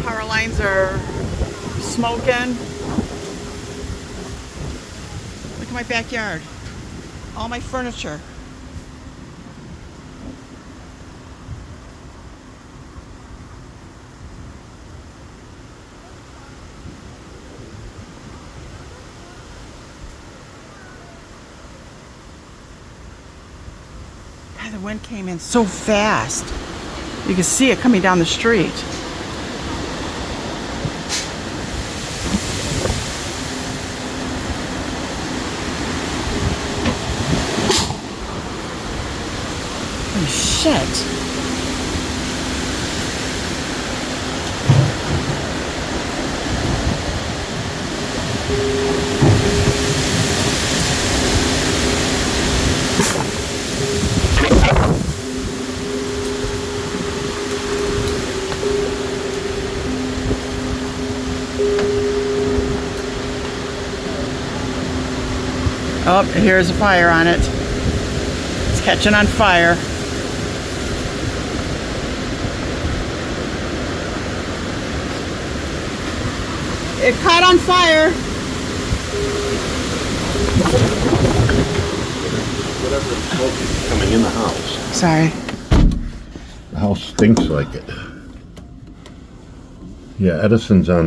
power lines are smoking. Look at my backyard. All my furniture. God, the wind came in so fast. You can see it coming down the street. Oh, shit. Oh, here's a fire on it. It's catching on fire. It caught on fire. Whatever smoke is coming in the house. Sorry. The house stinks like it. Yeah, Edison's on